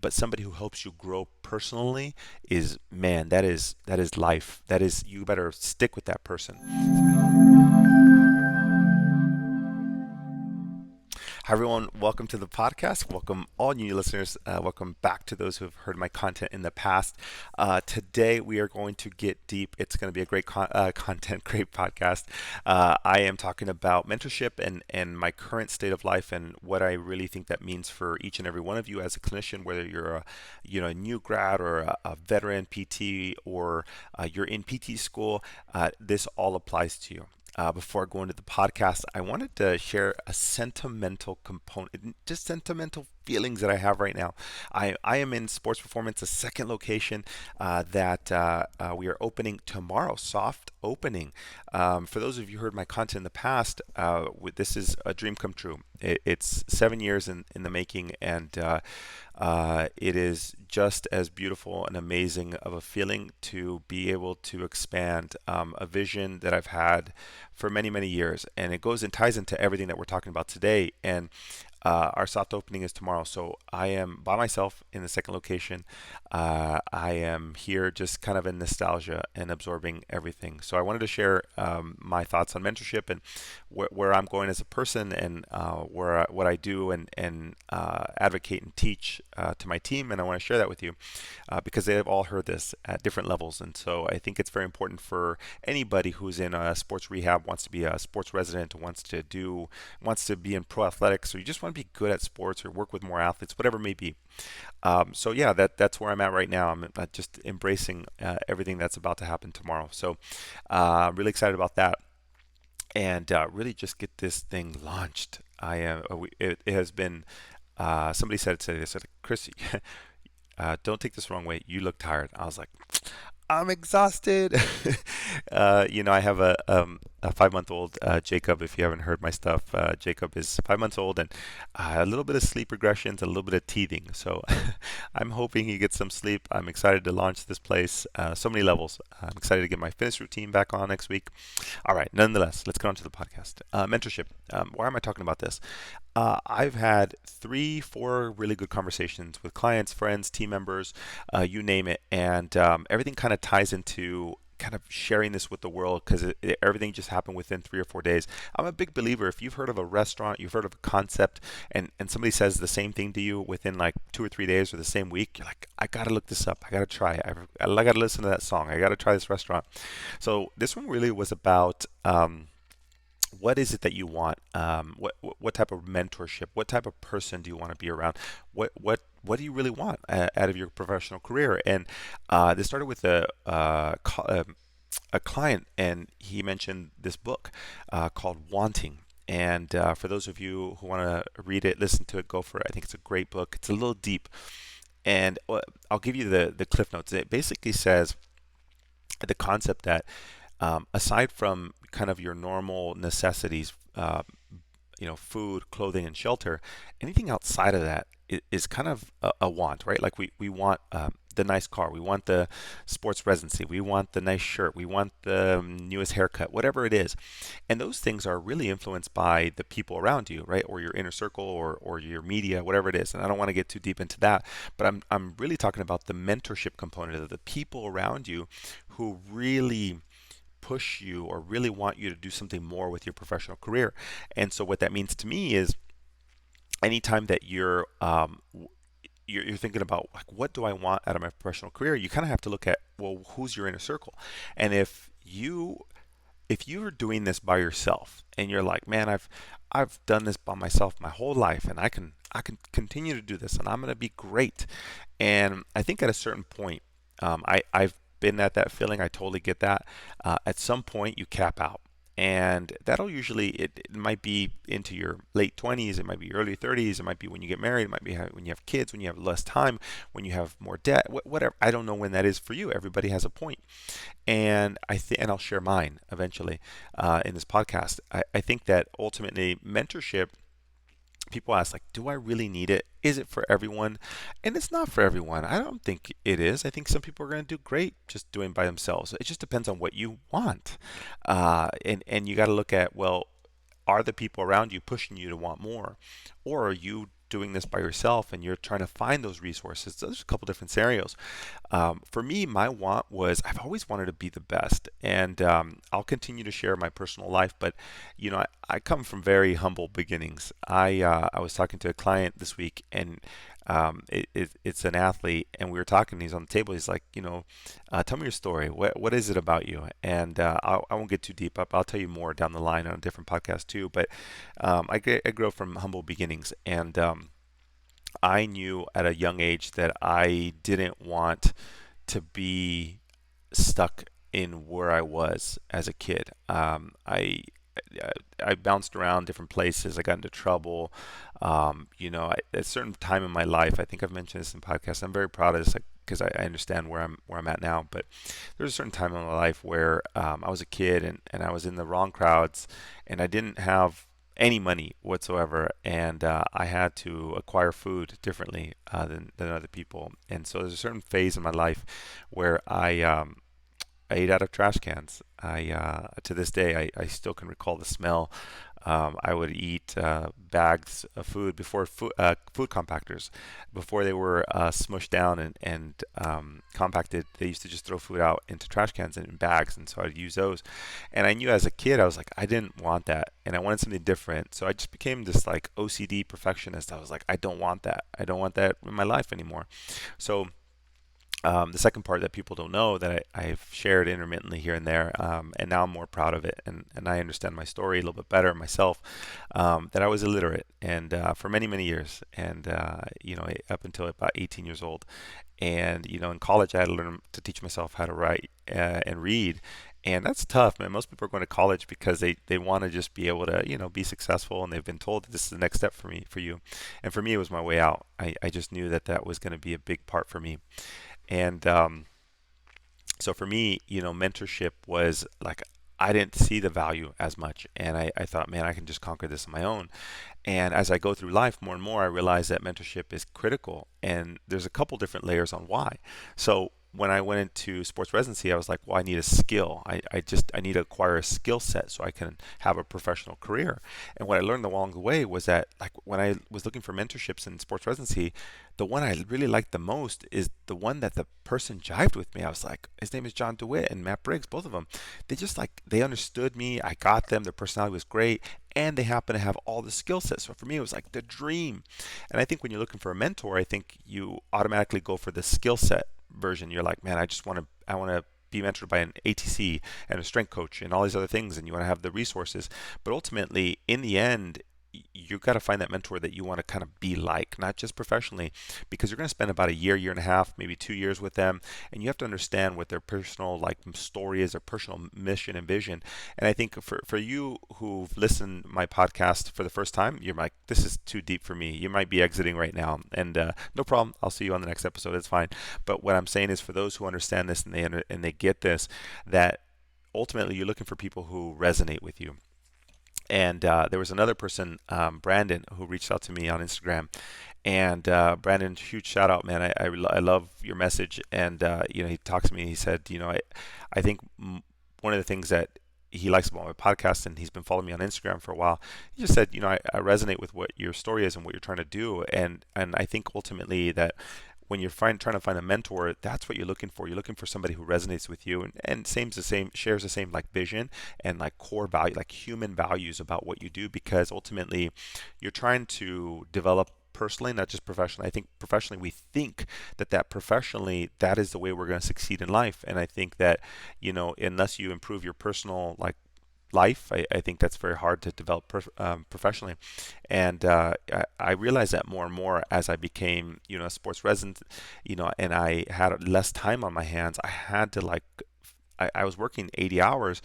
but somebody who helps you grow personally is, man, that is life. That is, you better stick with that person. Hi, everyone. Welcome to the podcast. Welcome, all new listeners. Welcome back to those who have heard my content in the past. Today, we are going to get deep. It's going to be a great content, great podcast. I am talking about mentorship and my current state of life and what I really think that means for each and every one of you as a clinician, whether you're a new grad or a veteran PT or you're in PT school. This all applies to you. Before I go into the podcast, I wanted to share a sentimental component, just sentimental feelings that I have right now. I am in sports performance, a second location that we are opening tomorrow, soft opening. For those of you who heard my content in the past, this is a dream come true. It's 7 years in the making, and it is just as beautiful and amazing of a feeling to be able to expand a vision that I've had for many, many years. And it goes and ties into everything that we're talking about today. And our soft opening is tomorrow. So I am by myself in the second location. I am here just kind of in nostalgia and absorbing everything. So I wanted to share my thoughts on mentorship and where I'm going as a person and what I do and advocate and teach to my team. And I want to share that with you because they have all heard this at different levels. And so I think it's very important for anybody who's in a sports rehab, wants to be a sports resident, wants to be in pro athletics, or you just want to be good at sports or work with more athletes, whatever it may be. So yeah, that's where I'm at right now. I'm just embracing everything that's about to happen tomorrow. So I'm really excited about that, and really just get this thing launched. I am. It has been. Somebody said it today. They said, "Chris, don't take this the wrong way. You look tired." I was like, I'm exhausted. I have a 5-month-old Jacob. If you haven't heard my stuff, Jacob is 5 months old and a little bit of sleep regressions, a little bit of teething. So I'm hoping he gets some sleep. I'm excited to launch this place. So many levels. I'm excited to get my fitness routine back on next week. All right. Nonetheless, let's get on to the podcast. Mentorship. Why am I talking about this? I've had 3, 4 really good conversations with clients, friends, team members, you name it, and everything kind of ties into kind of sharing this with the world because everything just happened within 3 or 4 days. I'm a big believer. If you've heard of a restaurant, you've heard of a concept, and somebody says the same thing to you within like 2 or 3 days or the same week, you're like, I gotta look this up. I gotta try it. I gotta listen to that song. I gotta try this restaurant. So this one really was about. What is it that you want? What type of mentorship? What type of person do you want to be around? What do you really want out of your professional career? And this started with a client, and he mentioned this book called Wanting. And for those of you who want to read it, listen to it, go for it. I think it's a great book. It's a little deep, and I'll give you the cliff notes. It basically says the concept that aside from kind of your normal necessities, food, clothing, and shelter, anything outside of that is kind of a want, right? Like we want the nice car, we want the sports residency, we want the nice shirt, we want the newest haircut, whatever it is. And those things are really influenced by the people around you, right? Or your inner circle or your media, whatever it is. And I don't want to get too deep into that, but I'm really talking about the mentorship component of the people around you who really push you or really want you to do something more with your professional career. And so what that means to me is anytime that you're thinking about like what do I want out of my professional career, you kind of have to look at, well, who's your inner circle. And if you're doing this by yourself and you're like, man, I've done this by myself my whole life and I can continue to do this and I'm going to be great. And I think at a certain point, I've been at that feeling. I totally get that. At some point, you cap out. And that'll usually, it might be into your late 20s, it might be your early 30s, it might be when you get married, it might be when you have kids, when you have less time, when you have more debt, whatever. I don't know when that is for you. Everybody has a point. And and I'll share mine eventually in this podcast. I think that ultimately mentorship, people ask, like, do I really need it? Is it for everyone? And it's not for everyone. I don't think it is. I think some people are going to do great just doing by themselves. It just depends on what you want. And you got to look at, well, are the people around you pushing you to want more? Or are you doing this by yourself and you're trying to find those resources, there's a couple different scenarios. For me, my want was I've always wanted to be the best, and I'll continue to share my personal life. But I come from very humble beginnings. I was talking to a client this week, and it's an athlete, and we were talking. He's on the table. He's like, tell me your story. What is it about you? And I won't get too deep up. I'll tell you more down the line on a different podcast too. But I grew up from humble beginnings, and I knew at a young age that I didn't want to be stuck in where I was as a kid. I bounced around different places. I got into trouble. At a certain time in my life, I think I've mentioned this in podcasts. I'm very proud of this because I understand where I'm at now. But there's a certain time in my life where I was a kid and I was in the wrong crowds, and I didn't have any money whatsoever, and I had to acquire food differently than other people. And so there's a certain phase in my life where I ate out of trash cans. To this day, I still can recall the smell. I would eat bags of food before food compactors, before they were smushed down and compacted. They used to just throw food out into trash cans and in bags, and so I'd use those. And I knew as a kid, I was like, I didn't want that, and I wanted something different. So I just became this like OCD perfectionist. I was like, I don't want that. I don't want that in my life anymore. So the second part that people don't know that I've shared intermittently here and there, and now I'm more proud of it, and I understand my story a little bit better myself, that I was illiterate and for many, many years, and up until about 18 years old. And in college I had to learn to teach myself how to write and read. And that's tough, man. Most people are going to college because they want to just be able to, be successful, and they've been told that this is the next step for you. And for me, it was my way out. I just knew that was going to be a big part for me. And so for me, mentorship was like I didn't see the value as much, and I thought, man, I can just conquer this on my own. And as I go through life more and more, I realize that mentorship is critical, and there's a couple different layers on why. So when I went into sports residency, I was like, well, I need a skill. I need to acquire a skill set so I can have a professional career. And what I learned along the way was that, like, when I was looking for mentorships in sports residency, the one I really liked the most is the one that the person jived with me. I was like, his name is John DeWitt and Matt Briggs, both of them. They understood me. I got them. Their personality was great, and they happen to have all the skill sets. So for me, it was like the dream. And I think when you're looking for a mentor, I think you automatically go for the skill set version. You're like, man, I want to be mentored by an ATC and a strength coach and all these other things, and you want to have the resources. But ultimately, in the end, you got to find that mentor that you want to kind of be like, not just professionally, because you're going to spend about a year and a half, maybe 2 years with them, and you have to understand what their personal story is, their personal mission and vision. And I think for you who've listened to my podcast for the first time, you're like, this is too deep for me. You might be exiting right now, and no problem. I'll see you on the next episode. It's fine. But what I'm saying is, for those who understand this and they get this, that ultimately you're looking for people who resonate with you. And there was another person, Brandon, who reached out to me on Instagram. And Brandon, huge shout out, man. I love your message. And he talked to me. And he said, I think one of the things that he likes about my podcast, and he's been following me on Instagram for a while. He just said, I resonate with what your story is and what you're trying to do. And I think ultimately that when you're trying to find a mentor, that's what you're looking for. You're looking for somebody who resonates with you and shares the same like vision and like core value, like human values about what you do, because ultimately you're trying to develop personally, not just professionally. I think professionally, we think that professionally, that is the way we're going to succeed in life. And I think that, unless you improve your personal life, I think that's very hard to develop professionally. And I realized that more and more as I became, a sports resident, and I had less time on my hands. I had to I was working 80 hours,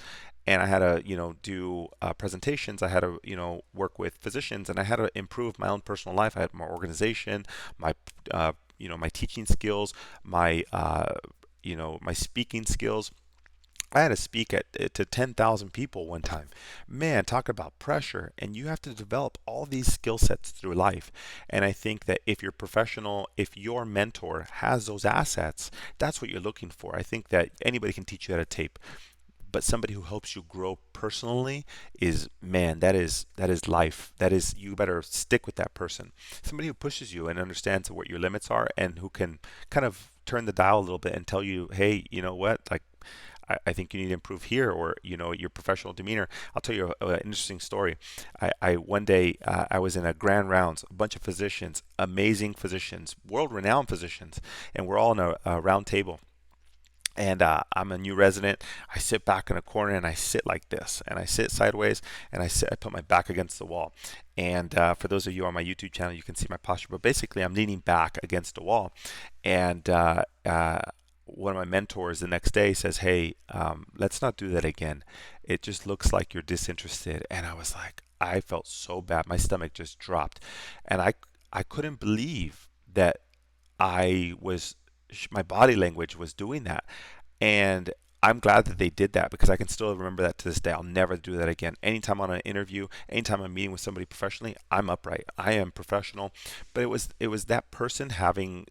and I had to, do presentations. I had to, work with physicians, and I had to improve my own personal life. I had more organization, my, my teaching skills, my, my speaking skills. I had to speak to 10,000 people one time. Man, talk about pressure. And you have to develop all these skill sets through life. And I think that if you're professional, if your mentor has those assets, that's what you're looking for. I think that anybody can teach you how to tape. but somebody who helps you grow personally is, man, that is life. That is, you better stick with that person. Somebody who pushes you and understands what your limits are, and who can kind of turn the dial a little bit and tell you, hey, you know what, like, I think you need to improve here, or your professional demeanor. I'll tell you an interesting story. I one day, I was in a grand rounds, a bunch of physicians, amazing physicians, world-renowned physicians, and we're all in a round table. And I'm a new resident. I sit back in a corner and I sit like this, and I sit sideways, and I put my back against the wall. And for those of you on my YouTube channel, you can see my posture. But basically, I'm leaning back against the wall, and one of my mentors the next day says, "Hey, let's not do that again. It just looks like you're disinterested." And I was like, I felt so bad. My stomach just dropped, and I couldn't believe that I was my body language was doing that. And I'm glad that they did that, because I can still remember that to this day. I'll never do that again. Anytime I'm on an interview, anytime I'm meeting with somebody professionally, I'm upright. I am professional. But it was that person having,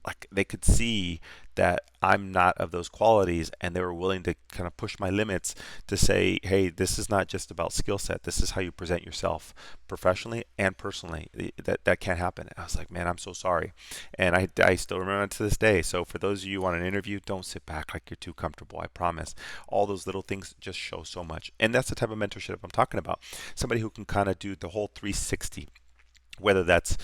like, they could see that I'm not of those qualities, and they were willing to kind of push my limits to say, hey, this is not just about skill set. This is how you present yourself professionally and personally. That can't happen. I was like, man, I'm so sorry. And I still remember it to this day. So for those of you on an interview, don't sit back like you're too comfortable. I promise. All those little things just show so much. And that's the type of mentorship I'm talking about. Somebody who can kind of do the whole 360, whether that's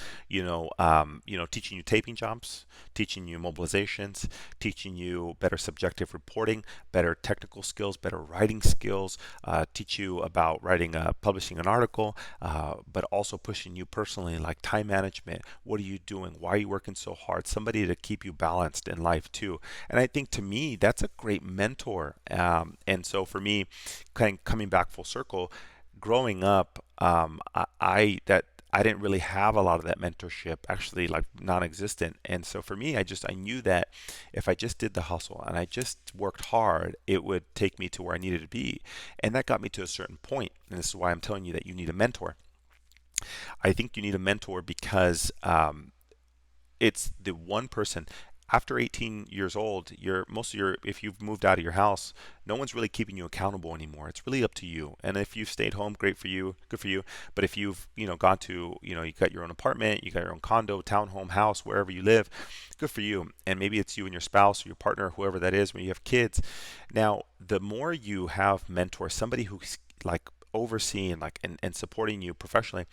teaching you taping jobs, teaching you mobilizations, teaching you better subjective reporting, better technical skills, better writing skills, teach you about writing, publishing an article, but also pushing you personally, like time management. What are you doing? Why are you working so hard? Somebody to keep you balanced in life too. And I think, to me, that's a great mentor. And so for me, kind of coming back full circle, growing up, I didn't really have a lot of that mentorship, actually, like, non-existent. And so for me, I knew that if I just did the hustle and I just worked hard, it would take me to where I needed to be. And that got me to a certain point. And this is why I'm telling you that you need a mentor. I think you need a mentor because it's the one person. After 18 years old, if you've moved out of your house, no one's really keeping you accountable anymore. It's really up to you. And if you've stayed home, great for you, good for you. But if you've, gone to, you got your own apartment, you got your own condo, townhome, house, wherever you live, good for you. And maybe it's you and your spouse or your partner, whoever that is, when you have kids. Now, the more you have mentors, somebody who's like overseeing, like, and supporting you professionally,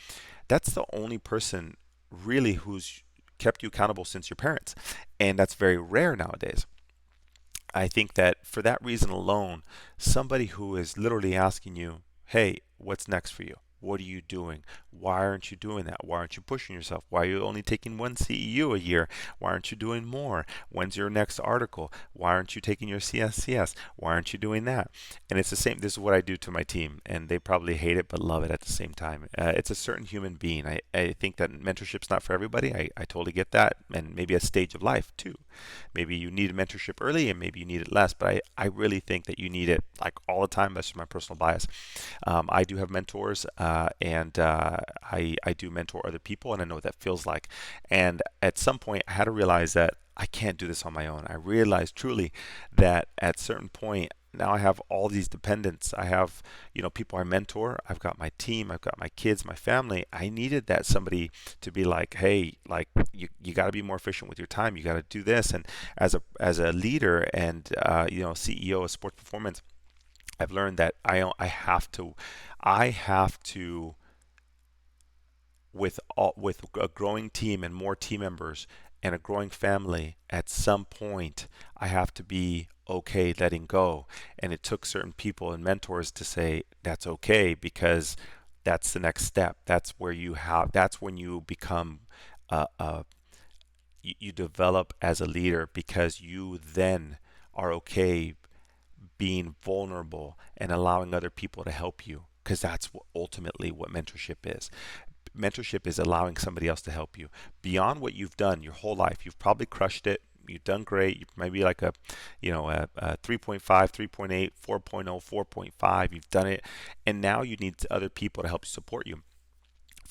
that's the only person really who's kept you accountable since your parents. And that's very rare nowadays. I think that for that reason alone, somebody who is literally asking you, hey, what's next for you? What are you doing? Why aren't you doing that? Why aren't you pushing yourself? Why are you only taking one CEU a year? Why aren't you doing more? When's your next article? Why aren't you taking your CSCS? Why aren't you doing that? And it's the same. This is what I do to my team, and they probably hate it but love it at the same time. It's a certain human being. I think that mentorship's not for everybody. I totally get that, and maybe a stage of life too. Maybe you need mentorship early, and maybe you need it less. But I really think that you need it, like, all the time. That's just my personal bias. I do have mentors, and I do mentor other people, and I know what that feels like. And at some point, I had to realize that I can't do this on my own. I realized truly that at a certain point, now I have all these dependents. I have, people I mentor. I've got my team. I've got my kids, my family. I needed that somebody to be like, hey, like, you got to be more efficient with your time. You got to do this. And as a leader and CEO of sports performance, I've learned that I have to, with a growing team and more team members and a growing family, at some point I have to be okay letting go. And it took certain people and mentors to say that's okay, because that's the next step. That's when you become you develop as a leader, because you then are okay being vulnerable and allowing other people to help you, because that's ultimately what mentorship is. Mentorship is allowing somebody else to help you beyond what you've done your whole life. You've probably crushed it. You've done great. You might be like a 3.5, 3.8, 4.0, 4.5. You've done it, and now you need other people to help support you.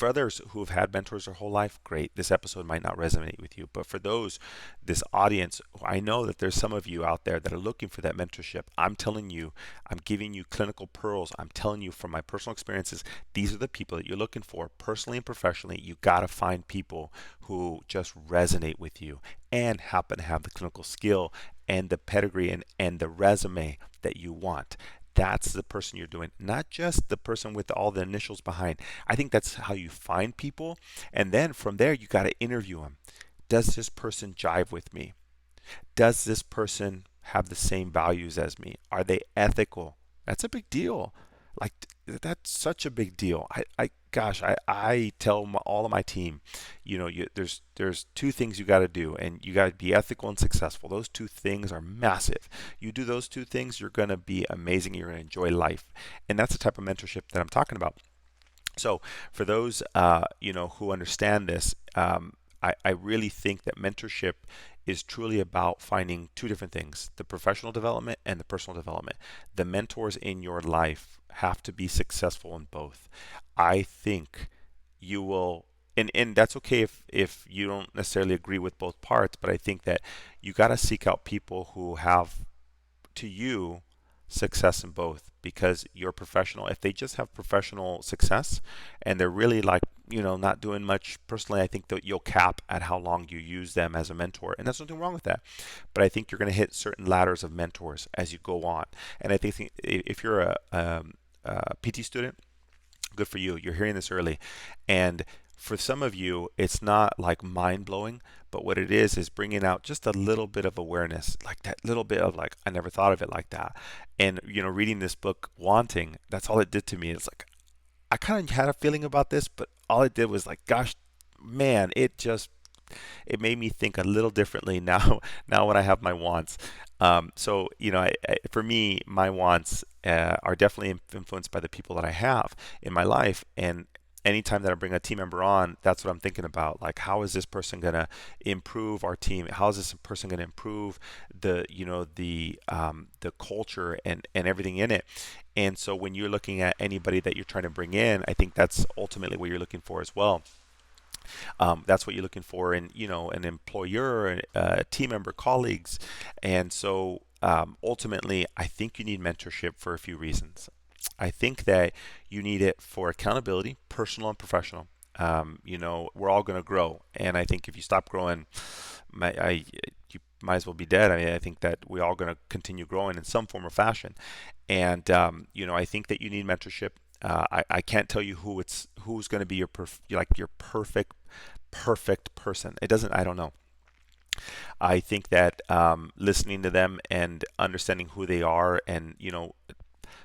For others who have had mentors their whole life, great. This episode might not resonate with you. But for those, this audience, I know that there's some of you out there that are looking for that mentorship. I'm telling you, I'm giving you clinical pearls. I'm telling you from my personal experiences, these are the people that you're looking for personally and professionally. You got to find people who just resonate with you and happen to have the clinical skill and the pedigree and the resume that you want. That's the person you're doing, not just the person with all the initials behind. I think that's how you find people. And then from there, you got to interview them. Does this person jive with me? Does this person have the same values as me? Are they ethical? That's a big deal. Like that's such a big deal. I tell all of my team, there's two things you got to do, and you got to be ethical and successful. Those two things are massive. You do those two things, you're gonna be amazing. You're gonna enjoy life, and that's the type of mentorship that I'm talking about. So for those who understand this, I really think that mentorship is truly about finding two different things: the professional development and the personal development. The mentors in your life have to be successful in both. I think you will, and that's okay if you don't necessarily agree with both parts, but I think that you got to seek out people who have to you success in both, because you're professional. If they just have professional success and they're really like not doing much personally, I think that you'll cap at how long you use them as a mentor, and there's nothing wrong with that. But I think you're going to hit certain ladders of mentors as you go on. And I think if you're a PT student, good for you. You're hearing this early. And for some of you, it's not like mind blowing, but what it is bringing out just a little bit of awareness, like that little bit of like, I never thought of it like that. And, reading this book, Wanting, that's all it did to me. It's like, I kind of had a feeling about this, but all it did was like, gosh, man, it made me think a little differently now. Now when I have my wants, so for me, my wants are definitely influenced by the people that I have in my life, and anytime that I bring a team member on, that's what I'm thinking about. Like, how is this person gonna improve our team? How is this person gonna improve the culture and everything in it? And so when you're looking at anybody that you're trying to bring in, I think that's ultimately what you're looking for as well. That's what you're looking for in an employer, a team member, colleagues. And so ultimately, I think you need mentorship for a few reasons. I think that you need it for accountability, personal and professional. We're all going to grow, and I think if you stop growing, you might as well be dead. I mean, I think that we're all going to continue growing in some form or fashion, and I think that you need mentorship. I can't tell you who's going to be your perfect person. It doesn't. I don't know. I think that listening to them and understanding who they are, and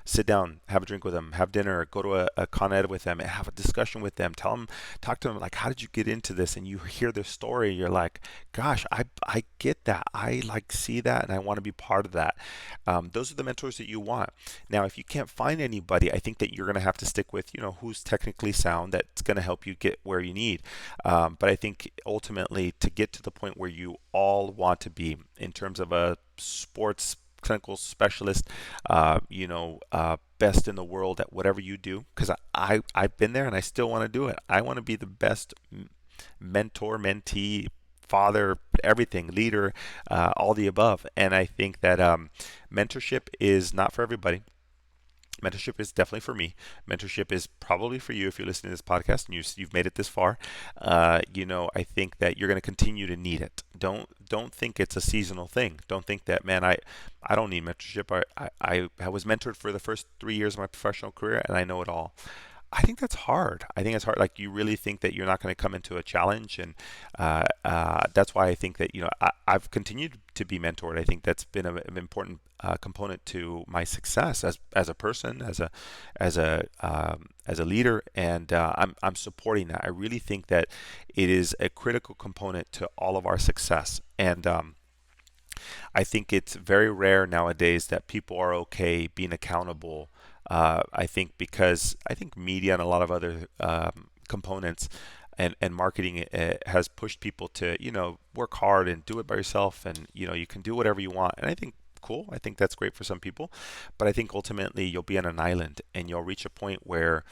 sit down, have a drink with them, have dinner, go to a con ed with them, and have a discussion with them. Talk to them like, how did you get into this? And you hear their story, you're like, gosh, I get that. I like see that, and I want to be part of that. Those are the mentors that you want. Now, if you can't find anybody, I think that you're going to have to stick with, who's technically sound, that's going to help you get where you need. But I think ultimately to get to the point where you all want to be in terms of a sports clinical specialist, best in the world at whatever you do, because I've been there and I still want to do it. I want to be the best mentor, mentee, father, everything, leader, all the above. And I think that mentorship is not for everybody. Mentorship is definitely for me. Mentorship is probably for you if you're listening to this podcast and you've made it this far. I think that you're going to continue to need it. Don't think it's a seasonal thing. Don't think that, man, I don't need mentorship. I was mentored for the first 3 years of my professional career and I know it all. I think that's hard. I think it's hard. Like, you really think that you're not going to come into a challenge, and that's why I think that I've continued to be mentored. I think that's been an important component to my success as a person, as a leader, and I'm supporting that. I really think that it is a critical component to all of our success, and I think it's very rare nowadays that people are okay being accountable. I think because I think media and a lot of other components and marketing has pushed people to work hard and do it by yourself, and you can do whatever you want. And I think cool. I think that's great for some people, but I think ultimately you'll be on an island and you'll reach a point where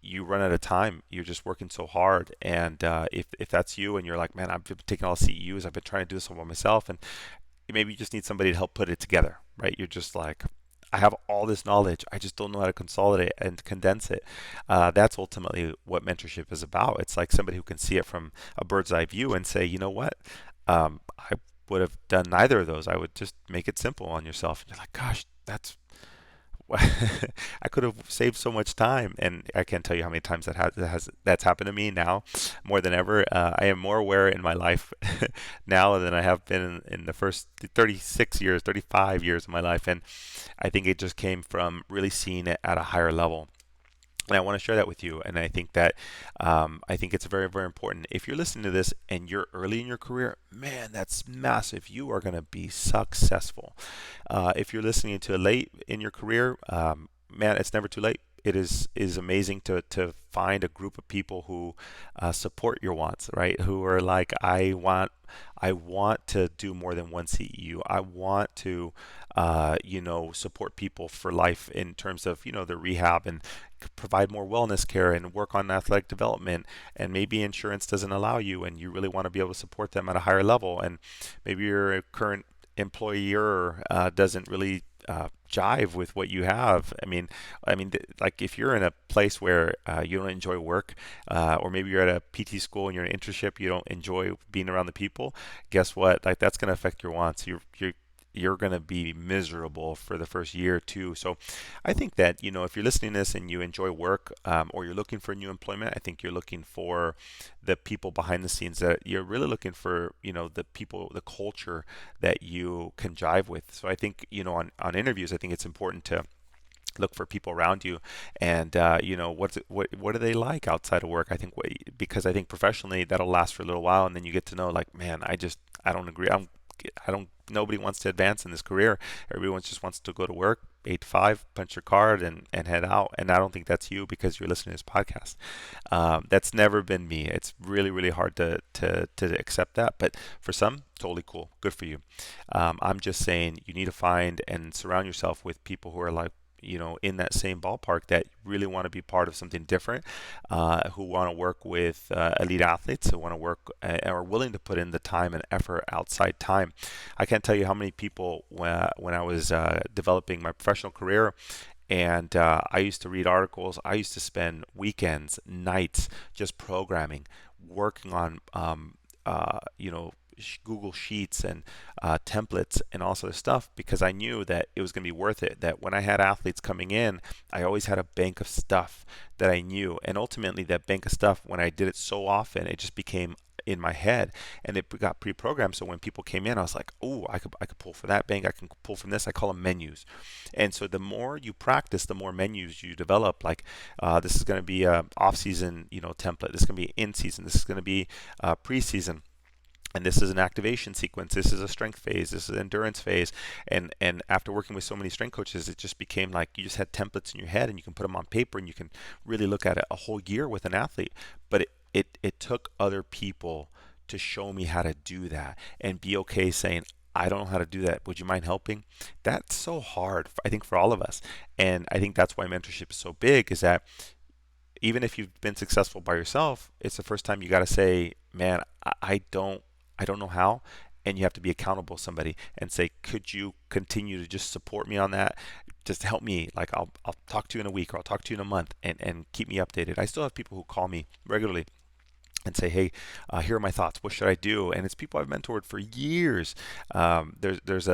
you run out of time. You're just working so hard. And if that's you and you're like, man, I've been taking all CEUs, I've been trying to do this all by myself, and maybe you just need somebody to help put it together, right? You're just like, I have all this knowledge, I just don't know how to consolidate and condense it. That's ultimately what mentorship is about. It's like somebody who can see it from a bird's eye view and say, you know what, I would have done neither of those. I would just make it simple on yourself. And you're like, gosh, that's I could have saved so much time, and I can't tell you how many times that's happened to me now, more than ever. I am more aware in my life now than I have been in the first 36 years, 35 years of my life, and I think it just came from really seeing it at a higher level. And I want to share that with you. And I think that I think it's very, very important. If you're listening to this and you're early in your career, man, that's massive. You are going to be successful. If you're listening to it late in your career, man, it's never too late. It is amazing to find a group of people who support your wants, right? Who are like, I want to do more than one CEU. I want to, support people for life in terms of, the rehab, and provide more wellness care and work on athletic development. And maybe insurance doesn't allow you, and you really want to be able to support them at a higher level. And maybe your current employer doesn't really jive with what you have. Like if you're in a place where you don't enjoy work, or maybe you're at a PT school and you're in an internship, you don't enjoy being around the people. Guess what? Like that's going to affect your wants. You're going to be miserable for the first year or two. So I think that, if you're listening to this and you enjoy work, or you're looking for new employment, I think you're looking for the people behind the scenes, that you're really looking for, the people, the culture that you can jive with. So I think, on interviews, I think it's important to look for people around you, and what are they like outside of work. Because I think professionally that'll last for a little while, and then you get to know, like, man, I don't agree. I don't Nobody wants to advance in this career. Everyone just wants to go to work 8 to 5, punch your card, and head out. And I don't think that's you, because you're listening to this podcast. That's never been me. It's really, really hard to accept that. But for some, totally cool. Good for you. I'm just saying you need to find and surround yourself with people who are like, in that same ballpark, that really want to be part of something different, who want to work with elite athletes, who want to work and are willing to put in the time and effort outside time. I can't tell you how many people, when I was developing my professional career, and I used to read articles. I used to spend weekends, nights, just programming, working on, Google Sheets and templates and all sort of stuff, because I knew that it was going to be worth it. That when I had athletes coming in, I always had a bank of stuff that I knew. And ultimately, that bank of stuff, when I did it so often, it just became in my head, and it got pre-programmed. So when people came in, I was like, oh, I could pull from that bank. I can pull from this. I call them menus. And so the more you practice, the more menus you develop. Like this is going to be a off-season, template. This is going to be in-season. This is going to be pre-season. And this is an activation sequence. This is a strength phase. This is an endurance phase. And after working with so many strength coaches, it just became like you just had templates in your head, and you can put them on paper, and you can really look at it a whole year with an athlete. But it took other people to show me how to do that, and be okay saying, I don't know how to do that. Would you mind helping? That's so hard, I think, for all of us. And I think that's why mentorship is so big, is that even if you've been successful by yourself, it's the first time you got to say, man, I don't know how. And you have to be accountable to somebody and say, could you continue to just support me on that? Just help me. Like I'll talk to you in a week, or I'll talk to you in a month, and keep me updated. I still have people who call me regularly and say, hey, here are my thoughts. What should I do? And it's people I've mentored for years. There's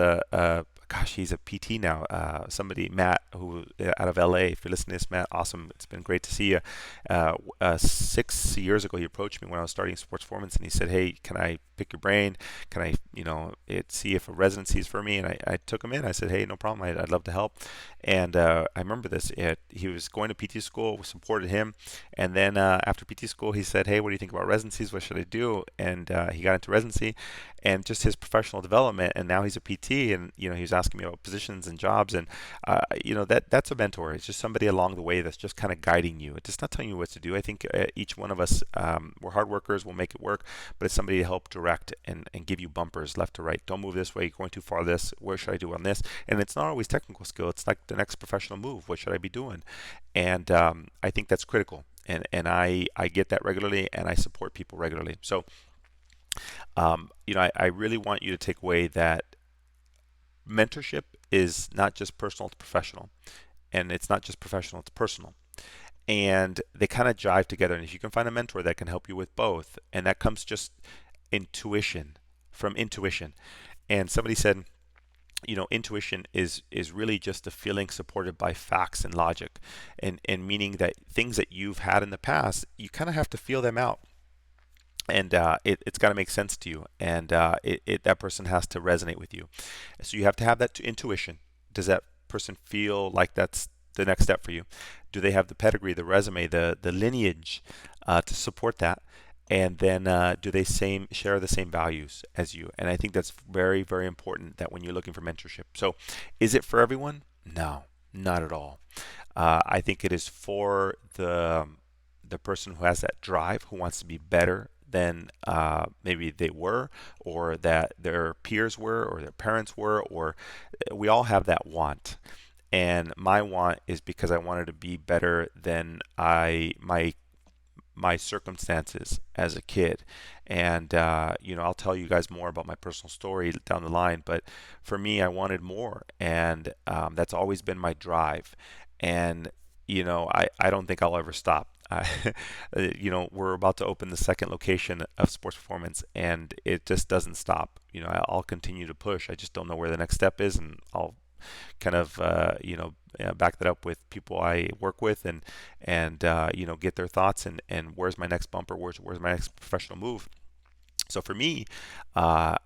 gosh, he's a PT now. Somebody, Matt, who out of LA. If you're listening to this, Matt, awesome. It's been great to see you. 6 years ago, he approached me when I was starting Sports Performance, and he said, hey, can I pick your brain? Can I, see if a residency is for me? And I took him in. I said, hey, no problem. I'd love to help. And I remember this. He was going to PT school. We supported him. And then after PT school, he said, hey, what do you think about residencies? What should I do? And he got into residency. and just his professional development. And now he's a PT, and he was asking me about positions and jobs, and that's a mentor. It's just somebody along the way that's just kind of guiding you. It's just not telling you what to do. I think each one of us, we're hard workers. We'll make it work, but it's somebody to help direct and give you bumpers left to right. Don't move this way. You're going too far. This. Where should I do on this? And it's not always technical skill. It's like the next professional move. What should I be doing? And I think that's critical. And I get that regularly, and I support people regularly. So I really want you to take away that mentorship is not just personal, it's professional. And it's not just professional, it's personal. And they kind of jive together. And if you can find a mentor that can help you with both, and that comes just from intuition. And somebody said, intuition is really just a feeling supported by facts and logic, and meaning that things that you've had in the past, you kind of have to feel them out, and it's got to make sense to you, and that person has to resonate with you. So you have to have that intuition. Does that person feel like that's the next step for you? Do they have the pedigree, the resume, the lineage to support that? And then do they share the same values as you? And I think that's very, very important, that when you're looking for mentorship. So is it for everyone? No, not at all. I think it is for the person who has that drive, who wants to be better than maybe they were, or that their peers were, or their parents were, or we all have that want. And my want is because I wanted to be better than my circumstances as a kid. And I'll tell you guys more about my personal story down the line, but for me, I wanted more, and that's always been my drive. And I don't think I'll ever stop. We're about to open the second location of Sports Performance, and it just doesn't stop. I'll continue to push. I just don't know where the next step is, and I'll kind of back that up with people I work with, and get their thoughts, and where's my next bumper, where's my next professional move. So for me, I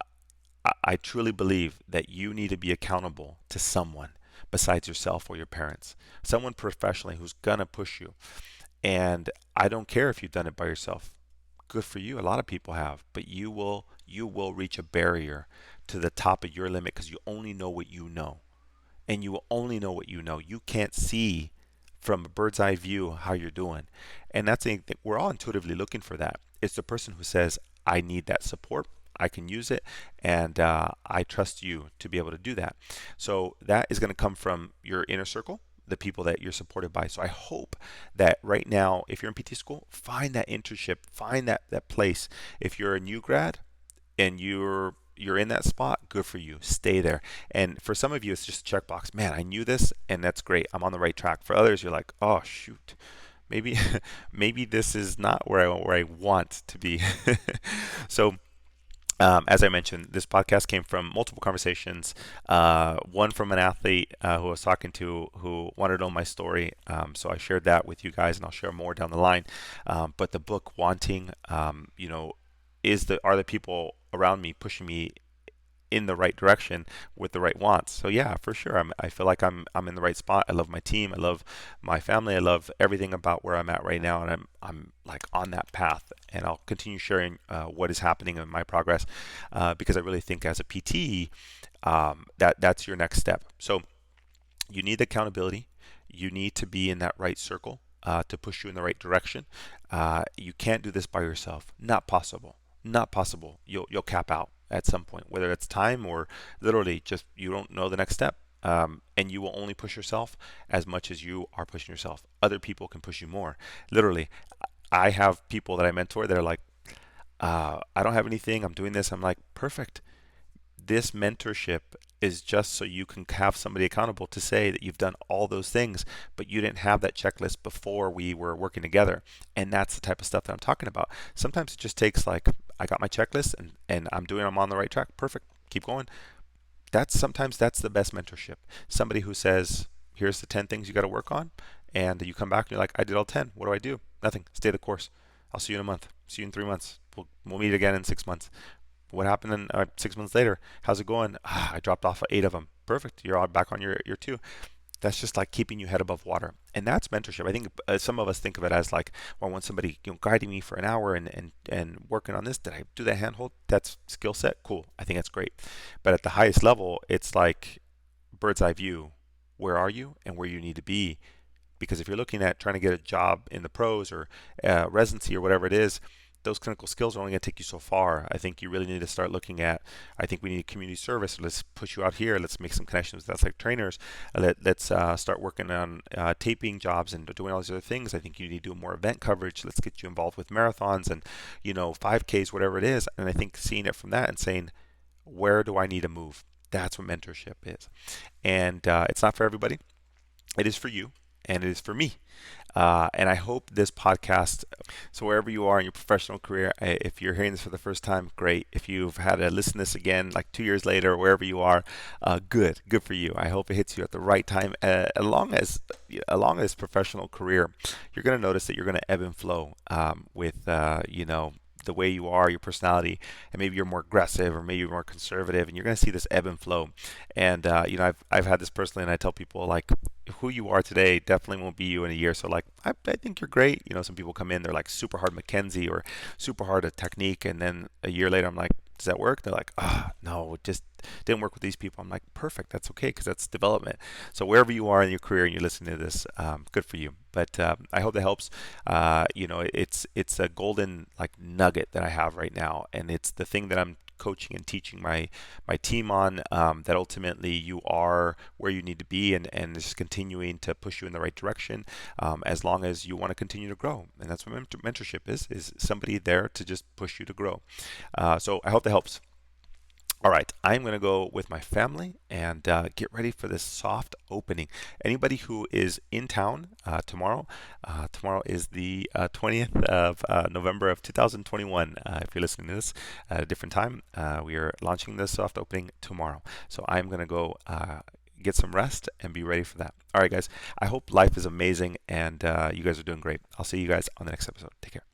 truly believe that you need to be accountable to someone besides yourself or your parents, someone professionally who's gonna push you. And I don't care if you've done it by yourself. Good for you. A lot of people have, but you will reach a barrier to the top of your limit, because you only know what you know. And you will only know what you know. You can't see from a bird's eye view how you're doing. And that's the thing. We're all intuitively looking for that. It's the person who says, I need that support. I can use it, and I trust you to be able to do that. So that is going to come from your inner circle, the people that you're supported by. So I hope that right now, if you're in PT school, find that internship, find that place. If you're a new grad and you're in that spot, good for you. Stay there. And for some of you, it's just a checkbox. Man, I knew this, and that's great. I'm on the right track. For others, you're like, oh shoot, maybe maybe this is not where I want to be. So as I mentioned, this podcast came from multiple conversations. One from an athlete who I was talking to, who wanted to know my story. So I shared that with you guys, and I'll share more down the line. But the book, Wanting, are the people around me pushing me in the right direction with the right wants? So yeah, for sure, I feel like I'm in the right spot. I love my team. I love my family. I love everything about where I'm at right now, and I'm like on that path. And I'll continue sharing what is happening in my progress, because I really think as a PT, that's your next step. So you need accountability. You need to be in that right circle to push you in the right direction. You can't do this by yourself. Not possible. Not possible. You'll cap out at some point, whether it's time or literally just you don't know the next step. And you will only push yourself as much as you are pushing yourself. Other people can push you more. Literally, I have people that I mentor that are like, I don't have anything. I'm doing this. I'm like, perfect. This mentorship is just so you can have somebody accountable to say that you've done all those things, but you didn't have that checklist before we were working together. And that's the type of stuff that I'm talking about. Sometimes it just takes like, I got my checklist, and I'm on the right track. Perfect. Keep going. Sometimes that's the best mentorship. Somebody who says, here's the 10 things you got to work on. And you come back and you're like, I did all 10. What do I do? Nothing. Stay the course. I'll see you in a month. See you in 3 months. We'll meet again in 6 months. What happened in 6 months later? How's it going? I dropped off 8 of them. Perfect. You're all back on your 2. That's just like keeping your head above water, and that's mentorship. I think some of us think of it as like, well, I want somebody guiding me for an hour and working on this. Did I do that handhold? That's skill set. Cool. I think that's great. But at the highest level, it's like bird's eye view. Where are you and where you need to be? Because if you're looking at trying to get a job in the pros or residency or whatever it is, those clinical skills are only going to take you so far. I think you really need to start looking at, I think we need community service. Let's push you out here. Let's make some connections with athletic trainers. Let's start working on taping jobs and doing all these other things. I think you need to do more event coverage. Let's get you involved with marathons and, 5Ks, whatever it is. And I think seeing it from that and saying, where do I need to move? That's what mentorship is. And it's not for everybody. It is for you and it is for me. And I hope this podcast, so wherever you are in your professional career, if you're hearing this for the first time, great. If you've had to listen to this again, like 2 years later, or wherever you are, good for you. I hope it hits you at the right time. Along this professional career, you're going to notice that you're going to ebb and flow with, the way you are, your personality, and maybe you're more aggressive or maybe you're more conservative, and you're going to see this ebb and flow. And I've had this personally, and I tell people like, who you are today definitely won't be you in a year. So like, I think you're great. Some people come in, they're like super hard McKenzie or super hard at technique, and then a year later, I'm like, does that work? They're like, no, it just didn't work with these people. I'm like, perfect, that's okay, because that's development. So wherever you are in your career and you're listening to this, good for you. But I hope that helps. It's a golden like nugget that I have right now, and it's the thing that I'm coaching and teaching my team on, that ultimately you are where you need to be, and just continuing to push you in the right direction, as long as you want to continue to grow. And that's what mentorship is somebody there to just push you to grow. So I hope that helps. All right, I'm going to go with my family and get ready for this soft opening. Anybody who is in town tomorrow is the 20th of November of 2021. If you're listening to this at a different time, we are launching the soft opening tomorrow. So I'm going to go get some rest and be ready for that. All right, guys, I hope life is amazing and you guys are doing great. I'll see you guys on the next episode. Take care.